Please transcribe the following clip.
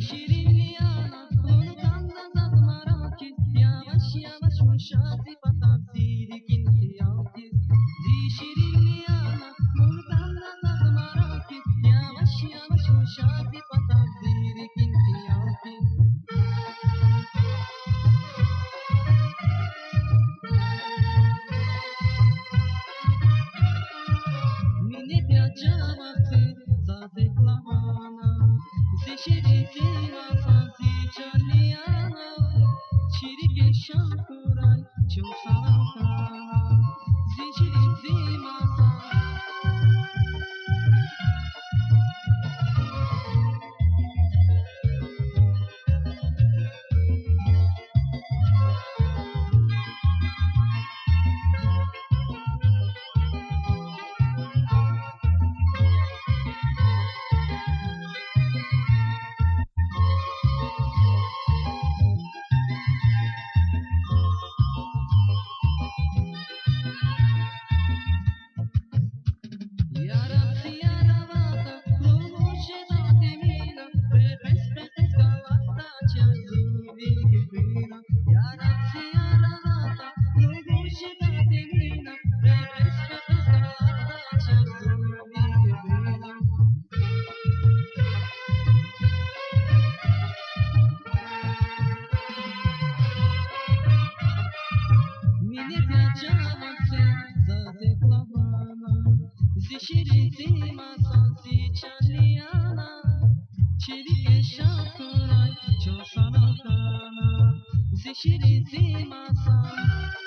Şirinliğana unutandan azmarakiz Yavaş yavaş uşati patabdirikin tiyantiz Şirinliğana unutandan azmarakiz Yavaş yavaş uşati patabdirikin tiyantiz Mine piacevate sa declamana Se ședințima sa zicaliana Chiriche shankurai ciu sarakana Zichinzima sa Yaratsi yaravata Luce da temina Repes galata Ciazuri divina Yaratsi yaravata Luce da temina Repes galata Ciazuri divina Mine piacevate sa declamana Zişirizima sansicaliana Çirike şarkıray çoğ sanatana Zişirizima san